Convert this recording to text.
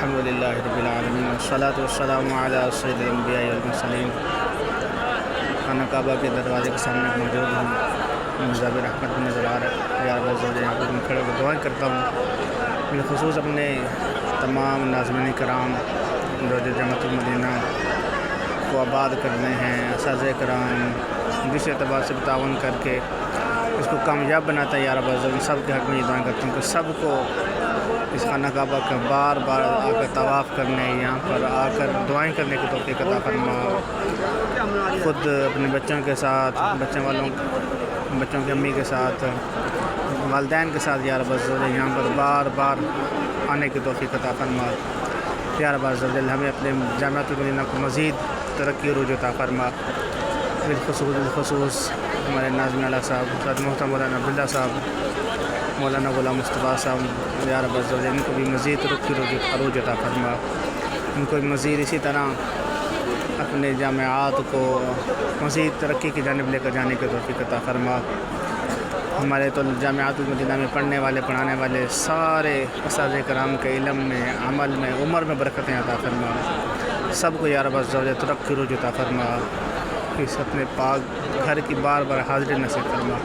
الحمدللہ رب العالمین والصلاة والسلام علی سید الانبیاء والمرسلین۔ خانہ کعبہ کے دروازے کے سامنے موجود ہوں، مذہب رحمت میں نظر آ رہا ہے۔ یا رب عزوجل یہاں پر میں کھڑے ہو دعائیں کرتا ہوں، بالخصوص اپنے تمام ناظرین کرام جو جامعۃ المدینہ کو آباد کرنے ہیں، اساتذہ کرام جس اعتبار سے تعاون کر کے اس کو کامیاب بناتا ہے۔ یا رب عزوجل سب کے حق میں یہ دعائیں کرتا ہوں کہ سب کو اس خانہ کعبہ کا بار بار آ کر طواف کرنے، یہاں پر آ کر دعائیں کرنے کی توفیق عطا فرما۔ خود اپنے بچوں کے ساتھ، بچوں کی امی کے ساتھ، والدین کے ساتھ یا رب عزوجل یہاں پر بار بار آنے کی توفیق عطا فرما۔ یا رب عزوجل ہمیں اپنے جامعۃ المدینہ کو مزید ترقی عروج عطا فرما۔ بالخصوص ہمارے ناظم اعلیٰ صاحب حضرت محترم مولانا عبداللہ صاحب، مولانا غلام مصطفیٰ صاحب، یا رب عزوجل ان کو بھی مزید ترقی عروج عطا فرما، ان کو بھی مزید اسی طرح اپنے جامعات کو مزید ترقی کی جانب لے کر جانے کی توفیق عطا فرما۔ ہمارے تو جامعۃ المدینہ میں پڑھنے والے، پڑھانے والے سارے اساتذہ کرام کے علم میں، عمل میں، عمر میں برکتیں عطا فرما۔ سب کو یا رب عزوجل ترقی عروج عطا فرما، اس اپنے پاک گھر کی بار بار حاضری نصیب فرما۔